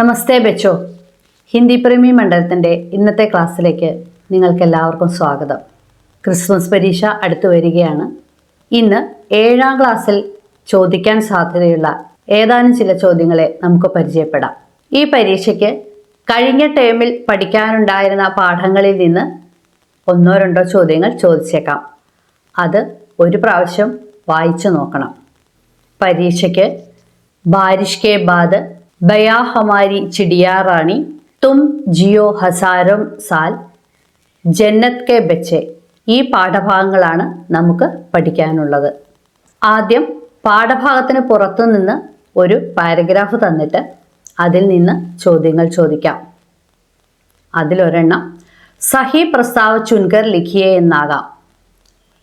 നമസ്തേ ബച്ചോ. ഹിന്ദി പ്രേമി മണ്ഡലത്തിൻ്റെ ഇന്നത്തെ ക്ലാസ്സിലേക്ക് നിങ്ങൾക്ക് എല്ലാവർക്കും സ്വാഗതം. ക്രിസ്മസ് പരീക്ഷ അടുത്തു വരികയാണ്. ഇന്ന് 7ാം ക്ലാസ്സിൽ ചോദിക്കാൻ സാധ്യതയുള്ള ഏതാനും ചില ചോദ്യങ്ങളെ നമുക്ക് പരിചയപ്പെടാം. ഈ പരീക്ഷയ്ക്ക് കഴിഞ്ഞ ടേമിൽ പഠിക്കാനുണ്ടായിരുന്ന പാഠങ്ങളിൽ നിന്ന് 1-2 ചോദ്യങ്ങൾ ചോദിച്ചേക്കാം. അത് ഒരു പ്രാവശ്യം വായിച്ചു നോക്കണം. പരീക്ഷയ്ക്ക് ബാരിഷ് കെ ബാദ്, ബയാ ഹമാരി ചിടിയാ റാണി, തും ജിയോ ഹസാരോ സാൽ, ജന്നത്ത് കെ ബച്ചെ, ഈ പാഠഭാഗങ്ങളാണ് നമുക്ക് പഠിക്കാനുള്ളത്. ആദ്യം പാഠഭാഗത്തിന് പുറത്തു നിന്ന് ഒരു പാരഗ്രാഫ് തന്നിട്ട് അതിൽ നിന്ന് ചോദ്യങ്ങൾ ചോദിക്കാം. അതിലൊരെണ്ണം സഹി പ്രസ്താവ് ചുൻകർ ലിഖിയെ എന്നാകാം.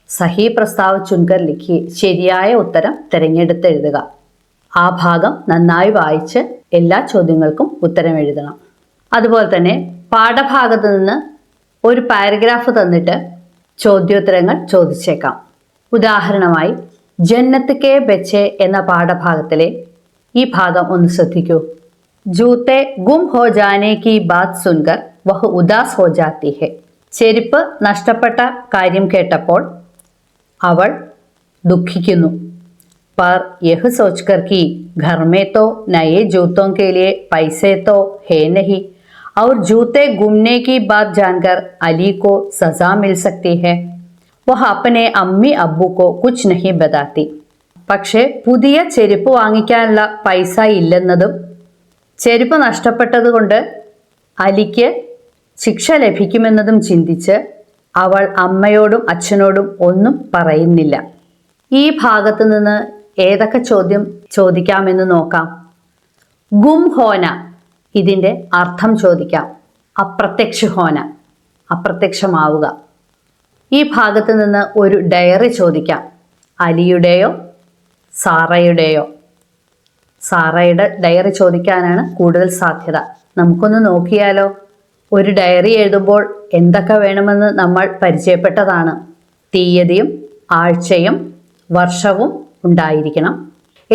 സഹി പ്രസ്താവ് ചുൻകർ ലിഖിയെ, ശരിയായ ഉത്തരം തിരഞ്ഞെടുത്ത് എഴുതുക. ആ ഭാഗം നന്നായി വായിച്ച് എല്ലാ ചോദ്യങ്ങൾക്കും ഉത്തരം എഴുതണം. അതുപോലെ തന്നെ പാഠഭാഗത്ത് നിന്ന് ഒരു പാരഗ്രാഫ് തന്നിട്ട് ചോദ്യോത്തരങ്ങൾ ചോദിച്ചേക്കാം. ഉദാഹരണമായി ജന്നത്ത് കെ ബച്ചെ എന്ന പാഠഭാഗത്തിലെ ഈ ഭാഗം ഒന്ന് ശ്രദ്ധിക്കൂ. ജൂത്തെ ഗും ഹോ ജാനെ കി ബാത് സുൻകർ വഹ് ഉദാസ് ഹോ ജാത്തി ഹെ. ചെരുപ്പ് നഷ്ടപ്പെട്ട കാര്യം കേട്ടപ്പോൾ അവൾ ദുഃഖിക്കുന്നു. पर यह सोचकर कि घर में तो नए जूतों के लिए पैसे तो है नहीं और जूते गुमने की बात जानकर अली को सजा मिल सकती है, वह अपने अम्मी अब्बू को कुछ नहीं बताती. പക്ഷേ പുതിയ ചെരുപ്പ് വാങ്ങിക്കാനുള്ള പൈസ ഇല്ലെന്നതും ചെരുപ്പ് നഷ്ടപ്പെട്ടതുകൊണ്ട് അലിക്ക് ശിക്ഷ ലഭിക്കുമെന്നതും ചിന്തിച്ച് അവൾ അമ്മയോടും അച്ഛനോടും ഒന്നും പറയുന്നില്ല. ഈ ഭാഗത്തു നിന്ന് ഏതൊക്കെ ചോദ്യം ചോദിക്കാമെന്ന് നോക്കാം. ഗും ഹോന, ഇതിൻ്റെ അർത്ഥം ചോദിക്കാം. അപ്രത്യക്ഷ ഹോന, അപ്രത്യക്ഷമാവുക. ഈ ഭാഗത്ത് നിന്ന് ഒരു ഡയറി ചോദിക്കാം. അലിയുടെയോ സാറയുടെയോ? സാറയുടെ ഡയറി ചോദിക്കാനാണ് കൂടുതൽ സാധ്യത. നമുക്കൊന്ന് നോക്കിയാലോ. ഒരു ഡയറി എഴുതുമ്പോൾ എന്തൊക്കെ വേണമെന്ന് നമ്മൾ പരിചയപ്പെട്ടതാണ്. തീയതിയും ആഴ്ചയും വർഷവും ഉണ്ടായിരിക്കണം.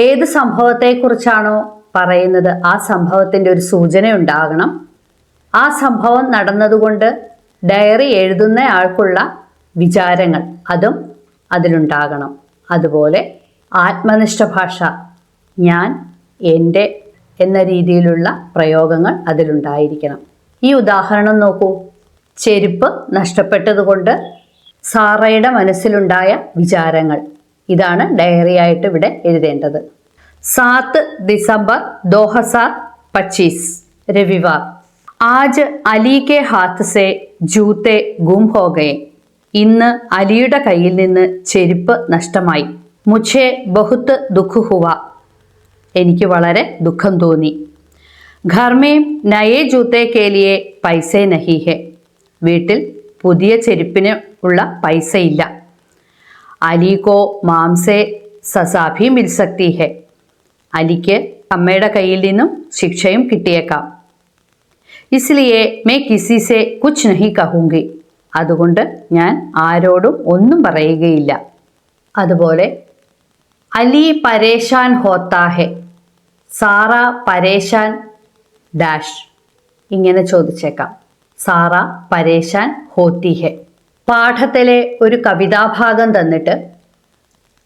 ഏത് സംഭവത്തെക്കുറിച്ചാണോ പറയുന്നത് ആ സംഭവത്തിൻ്റെ ഒരു സൂചന ഉണ്ടാകണം. ആ സംഭവം നടന്നതുകൊണ്ട് ഡയറി എഴുതുന്ന ആൾക്കുള്ള വിചാരങ്ങൾ അതും അതിലുണ്ടാകണം. അതുപോലെ ആത്മനിഷ്ഠ ഭാഷ, ഞാൻ, എൻ്റെ എന്ന രീതിയിലുള്ള പ്രയോഗങ്ങൾ അതിലുണ്ടായിരിക്കണം. ഈ ഉദാഹരണം നോക്കൂ. ചെരുപ്പ് നഷ്ടപ്പെട്ടതുകൊണ്ട് സാറയുടെ മനസ്സിലുണ്ടായ വിചാരങ്ങൾ, ഇതാണ് ഡയറി ആയിട്ട് ഇവിടെ എഴുതേണ്ടത്. 7 दिसंबर 2025 रविवार, आज अली के हाथ से जूते गुम हो गए. ഇന്ന് അലിയുടെ കയ്യിൽ നിന്ന് ചെരുപ്പ് നഷ്ടമായി. മുझे बहुत दुख हुआ, എനിക്ക് വളരെ ദുഃഖം തോന്നി. घर में नए जूते के लिए पैसे नहीं है, വീട്ടിൽ പുതിയ ചെരുപ്പിന് ഉള്ള പൈസ ഇല്ല. അലി കോ മാം സേ സസാ ഭി മിൽ സക്തി ഹെ, അലിക്ക് അമ്മയുടെ കയ്യിൽ നിന്നും ശിക്ഷയും കിട്ടിയേക്കാം. ഇസ്ലിയെ മേ കിസി സേ കുച്ച് നഹി കഹൂങ്കി, അതുകൊണ്ട് ഞാൻ ആരോടും ഒന്നും പറയുകയില്ല. അതുപോലെ അലി പരേശാൻ ഹോത്താ ഹെ, സാറ പരേശാൻ ഡാഷ്, ഇങ്ങനെ ചോദിച്ചേക്കാം. സാറ പരേശാൻ ഹോത്തി ഹെ. പാഠത്തിലെ ഒരു കവിതാഭാഗം തന്നിട്ട്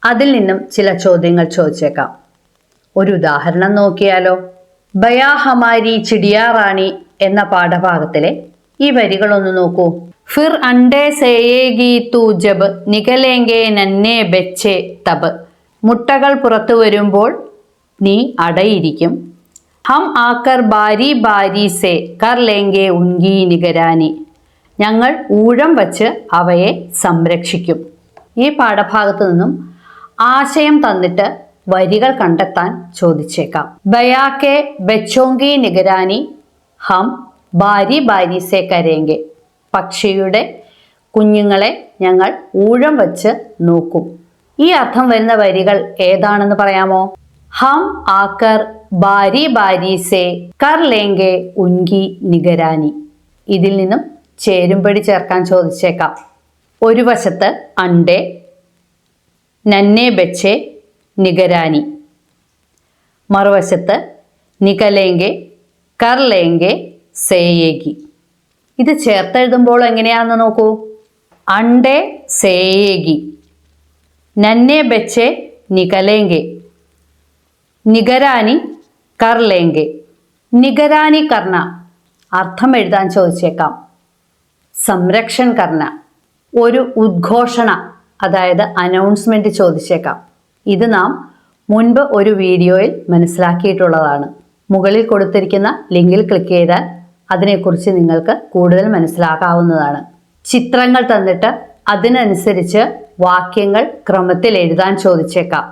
അതിൽ നിന്നും ചില ചോദ്യങ്ങൾ ചോദിച്ചേക്കാം. ഒരു ഉദാഹരണം നോക്കിയാലോ. ബയാ ഹമാരി ചിടിയാ റാണി എന്ന പാഠഭാഗത്തിലെ ഈ വരികളൊന്ന് നോക്കൂ. ഫിർ അണ്ടേ സേയേഗി തൂ ജബ് നികലേങ്കെ നന്നേ ബെച്ചെ തബ്. മുട്ടകൾ പുറത്തു വരുമ്പോൾ നീ അടയിരിക്കും. ഹം ആക്കർ ബാരി ബാരി സേ കർ ലേങ്കെ ഉൻകി നിഗരാനി, ഞങ്ങൾ ഊഴം വച്ച് അവയെ സംരക്ഷിക്കും. ഈ പാഠഭാഗത്തു നിന്നും ആശയം തന്നിട്ട് വരികൾ കണ്ടെത്താൻ ചോദിച്ചേക്കാം. ബയാക്കെ ബച്ചോങ്കി നിഗരാനി ഹം ബാരി ബാരി സേ കരേങ്കെ, പക്ഷിയുടെ കുഞ്ഞുങ്ങളെ ഞങ്ങൾ ഊഴം വച്ച് നോക്കും. ഈ അർത്ഥം വരുന്ന വരികൾ ഏതാണെന്ന് പറയാമോ? ഹം ആക്കർ ബാരി ബാരി സേ കർ ലേങ്കെ ഉൻകി നിഗരാനി. ഇതിൽ നിന്നും ചേരുംപടി ചേർക്കാൻ ചോദിച്ചേക്കാം. ഒരു വശത്ത് അണ്ടേ, നന്നേ ബച്ചെ, നിഗരാനി, മറുവശത്ത് നികലേങ്കെ, കർ ലേംഗെ സേയേഗി. ഇത് ചേർത്തെഴുതുമ്പോൾ എങ്ങനെയാണെന്ന് നോക്കൂ. അണ്ടേ സേയേഗി, നന്നെ ബച്ചെ നികലേംഗെ, നിഗരാനി കർ ലേംഗെ. നിഗരാനി കർണ അർത്ഥം എഴുതാൻ ചോദിച്ചേക്കാം. സംരക്ഷൺ കർണ ഒരു ഉദ്ഘോഷണ, അതായത് അനൗൺസ്മെന്റ് ചോദിച്ചേക്കാം. ഇത് നാം മുൻപ് ഒരു വീഡിയോയിൽ മനസ്സിലാക്കിയിട്ടുള്ളതാണ്. മുകളിൽ കൊടുത്തിരിക്കുന്ന ലിങ്കിൽ ക്ലിക്ക് ചെയ്താൽ അതിനെക്കുറിച്ച് നിങ്ങൾക്ക് കൂടുതൽ മനസ്സിലാക്കാവുന്നതാണ്. ചിത്രങ്ങൾ തന്നിട്ട് അതിനനുസരിച്ച് വാക്യങ്ങൾ ക്രമത്തിൽ എഴുതാൻ ചോദിച്ചേക്കാം.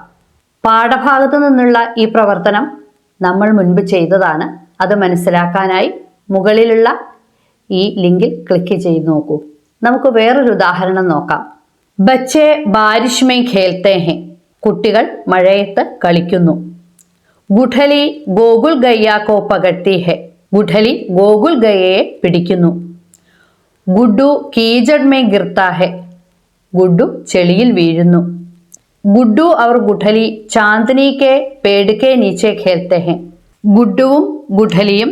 പാഠഭാഗത്തു നിന്നുള്ള ഈ പ്രവർത്തനം നമ്മൾ മുൻപ് ചെയ്തതാണ്. അത് മനസ്സിലാക്കാനായി മുകളിലുള്ള ഈ ലിങ്കിൽ ക്ലിക്ക് ചെയ്ത് നോക്കൂ. നമുക്ക് വേറൊരു ഉദാഹരണം നോക്കാം. ബച്ചെ ബാരിഷ് മേ ഖേൽത്തെ ഹെ, കുട്ടികൾ മഴയത്ത് കളിക്കുന്നു. ഗുഠലി ഗോകുൽ ഗയ്യ കോ പകഡ്തി ഹെ, ഗുഠലി ഗോകുൽ ഗയ്യയെ പിടിക്കുന്നു. ഗുഡ്ഡു കീചഡ് മേ ഗിർത്താ ഹെ, ഗുഡ്ഡു ചെളിയിൽ വീഴുന്നു. ഗുഡ്ഡു അവർ ഗുഠലി ചാന്ദനി കെ പേട് കെ നീച്ചെ ഖേൽത്തെ ഹെ, ഗുഡ്ഡുവും ഗുഠലിയും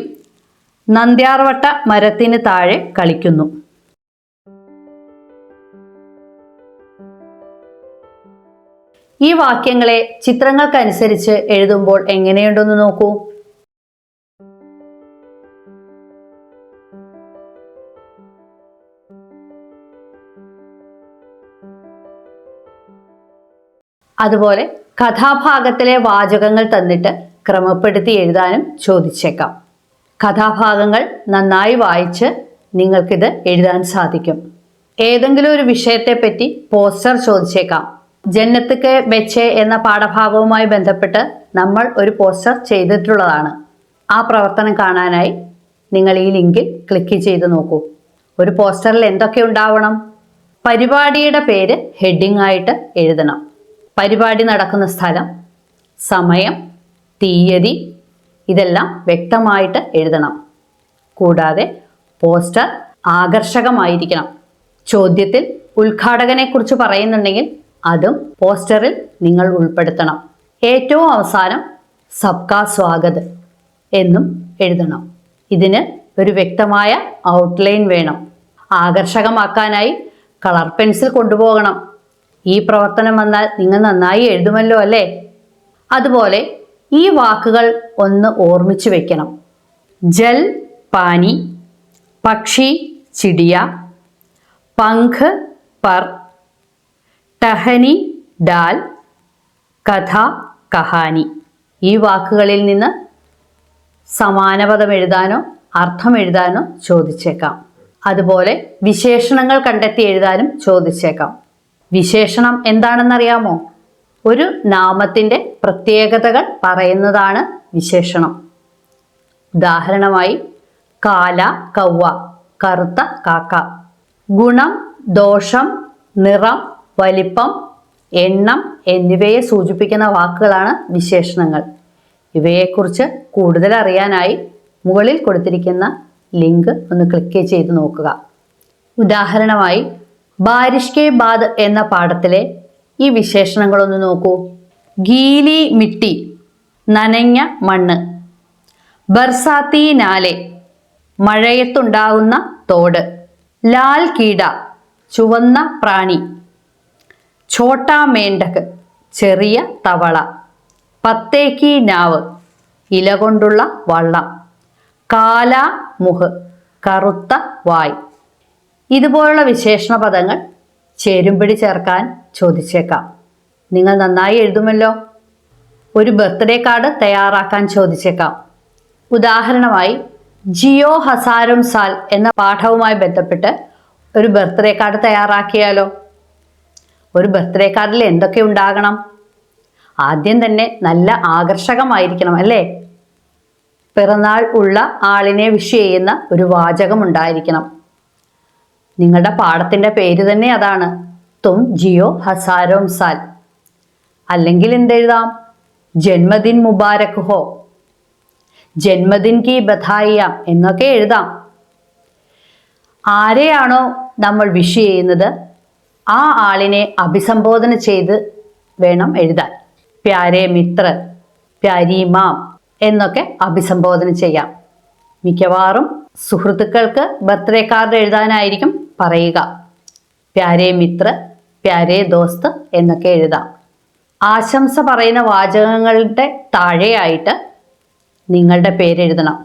നന്ദ്യാർവട്ട മരത്തിന് താഴെ കളിക്കുന്നു. ഈ വാക്യങ്ങളെ ചിത്രങ്ങൾക്കനുസരിച്ച് എഴുതുമ്പോൾ എങ്ങനെയുണ്ടെന്ന് നോക്കൂ. അതുപോലെ കഥാഭാഗത്തിലെ വാചകങ്ങൾ തന്നിട്ട് ക്രമപ്പെടുത്തി എഴുതാനും ചോദിച്ചേക്കാം. കഥാഭാഗങ്ങൾ നന്നായി വായിച്ച് നിങ്ങൾക്കിത് എഴുതാൻ സാധിക്കും. ഏതെങ്കിലും ഒരു വിഷയത്തെപ്പറ്റി പോസ്റ്റർ ചോദിച്ചേക്കാം. ജന്നത്ത് കെ ബച്ചെ എന്ന പാഠഭാഗവുമായി ബന്ധപ്പെട്ട് നമ്മൾ ഒരു പോസ്റ്റർ ചെയ്തിട്ടുള്ളതാണ്. ആ പ്രവർത്തനം കാണാനായി നിങ്ങൾ ഈ ലിങ്കിൽ ക്ലിക്ക് ചെയ്ത് നോക്കൂ. ഒരു പോസ്റ്ററിൽ എന്തൊക്കെ ഉണ്ടാവണം? പരിപാടിയുടെ പേര് ഹെഡിങ് ആയിട്ട് എഴുതണം. പരിപാടി നടക്കുന്ന സ്ഥലം, സമയം, തീയതി ഇതെല്ലാം വ്യക്തമായിട്ട് എഴുതണം. കൂടാതെ പോസ്റ്റർ ആകർഷകമായിരിക്കണം. ചോദ്യത്തിൽ ഉദ്ഘാടകനെ കുറിച്ച് പറയുന്നുണ്ടെങ്കിൽ അതും പോസ്റ്ററിൽ നിങ്ങൾ ഉൾപ്പെടുത്തണം. ഏറ്റവും അവസാനം സബ്കാ സ്വാഗത് എന്നും എഴുതണം. ഇതിന് ഒരു വ്യക്തമായ ഔട്ട്ലൈൻ വേണം. ആകർഷകമാക്കാനായി കളർ പെൻസിൽ കൊണ്ടുപോകണം. ഈ പ്രവർത്തനം വന്നാൽ നിങ്ങൾ നന്നായി എഴുതുമല്ലോ അല്ലേ? അതുപോലെ ഈ വാക്കുകൾ ഒന്ന് ഓർമ്മിച്ചു വെക്കണം. ജൽ പാനി, പക്ഷി ചിടിയ, പങ്ക് പർ, ടഹനി ഡാൽ, കഥ കഹാനി. ഈ വാക്കുകളിൽ നിന്ന് സമാനപദം എഴുതാനോ അർത്ഥം എഴുതാനോ ചോദിച്ചേക്കാം. അതുപോലെ വിശേഷണങ്ങൾ കണ്ടെത്തി എഴുതാനും ചോദിച്ചേക്കാം. വിശേഷണം എന്താണെന്നറിയാമോ? ഒരു നാമത്തിൻ്റെ പ്രത്യേകതകൾ പറയുന്നതാണ് വിശേഷണം. ഉദാഹരണമായി കാല കൗവ, കറുത്ത കാക്ക. ഗുണം, ദോഷം, നിറം, വലിപ്പം, എണ്ണം എന്നിവയെ സൂചിപ്പിക്കുന്ന വാക്കുകളാണ് വിശേഷണങ്ങൾ. ഇവയെക്കുറിച്ച് കൂടുതൽ അറിയാനായി മുകളിൽ കൊടുത്തിരിക്കുന്ന ലിങ്ക് ഒന്ന് ക്ലിക്ക് ചെയ്ത് നോക്കുക. ഉദാഹരണമായി ബാരിഷ് കെ ബാദ് എന്ന പാഠത്തിലെ ഈ വിശേഷണങ്ങളൊന്ന് നോക്കൂ. ഗീലി മിട്ടി, നനഞ്ഞ മണ്ണ്. ബർസാത്തി നാലെ, മഴയത്തുണ്ടാകുന്ന തോട്. ലാൽ കീട, ചുവന്ന പ്രാണി. ഛോട്ടാ മേണ്ടക്, ചെറിയ തവള. പത്തേക്കി നാവ്, ഇല കൊണ്ടുള്ള വള്ളം. കാല മുഹ്, കറുത്ത വായ്. ഇതുപോലുള്ള വിശേഷണ പദങ്ങൾ ചേരുംപിടി ചേർക്കാൻ ചോദിച്ചേക്കാം. നിങ്ങൾ നന്നായി എഴുതുമല്ലോ. ഒരു ബർത്ത്ഡേ കാർഡ് തയ്യാറാക്കാൻ ചോദിച്ചേക്കാം. ഉദാഹരണമായി ജിയോ ഹസാരം സാൽ എന്ന പാഠവുമായി ബന്ധപ്പെട്ട് ഒരു ബർത്ത്ഡേ കാർഡ് തയ്യാറാക്കിയാലോ? ഒരു ബർത്ത്ഡേ കാർഡിൽ എന്തൊക്കെ ഉണ്ടാകണം? ആദ്യം തന്നെ നല്ല ആകർഷകമായിരിക്കണം അല്ലേ? പിറന്നാൾ ഉള്ള ആളിനെ വിഷ് ചെയ്യുന്ന ഒരു വാചകം ഉണ്ടായിരിക്കണം. നിങ്ങളുടെ പാഠത്തിൻ്റെ പേര് തന്നെ അതാണ്, തും ജിയോ ഹസാരോം സാൽ. അല്ലെങ്കിൽ എന്തെഴുതാം? ജന്മദിൻ മുബാരക് ഹോ, ജന്മദിൻ കി ബധായിയ എന്നൊക്കെ എഴുതാം. ആരെയാണോ നമ്മൾ വിഷ് ചെയ്യുന്നത് ആ ആളിനെ അഭിസംബോധന ചെയ്ത് വേണം എഴുതാൻ. പ്യാരെ മിത്ര, പ്യാരി മാം എന്നൊക്കെ അഭിസംബോധന ചെയ്യാം. മിക്കവാറും സുഹൃത്തുക്കൾക്ക് ബർത്ത്ഡേ കാർഡ് എഴുതാനായിരിക്കും പറയുക. പ്യാരേ മിത്ര, പ്യാരേ ദോസ്ത് എന്നൊക്കെ എഴുതാം. ആശംസ പറയുന്ന വാചകങ്ങളുടെ താഴെയായിട്ട് നിങ്ങളുടെ പേരെഴുതണം.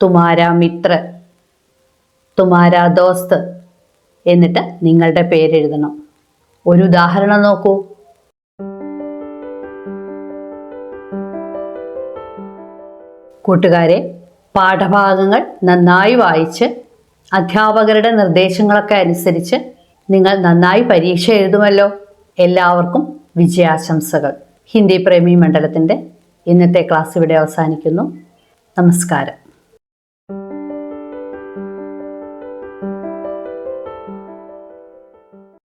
തുമാരാ മിത്ര, തുമാരാ ദോസ്ത് എന്നിട്ട് നിങ്ങളുടെ പേരെഴുതണം. ഒരു ഉദാഹരണം നോക്കൂ. കൂട്ടുകാരെ, പാഠഭാഗങ്ങൾ നന്നായി വായിച്ച് അധ്യാപകരുടെ നിർദ്ദേശങ്ങളൊക്കെ അനുസരിച്ച് നിങ്ങൾ നന്നായി പരീക്ഷ എഴുതുമല്ലോ. എല്ലാവർക്കും വിജയാശംസകൾ. ഹിന്ദി പ്രേമി മണ്ഡലത്തിൻ്റെ ഇന്നത്തെ ക്ലാസ് ഇവിടെ അവസാനിക്കുന്നു. നമസ്കാരം.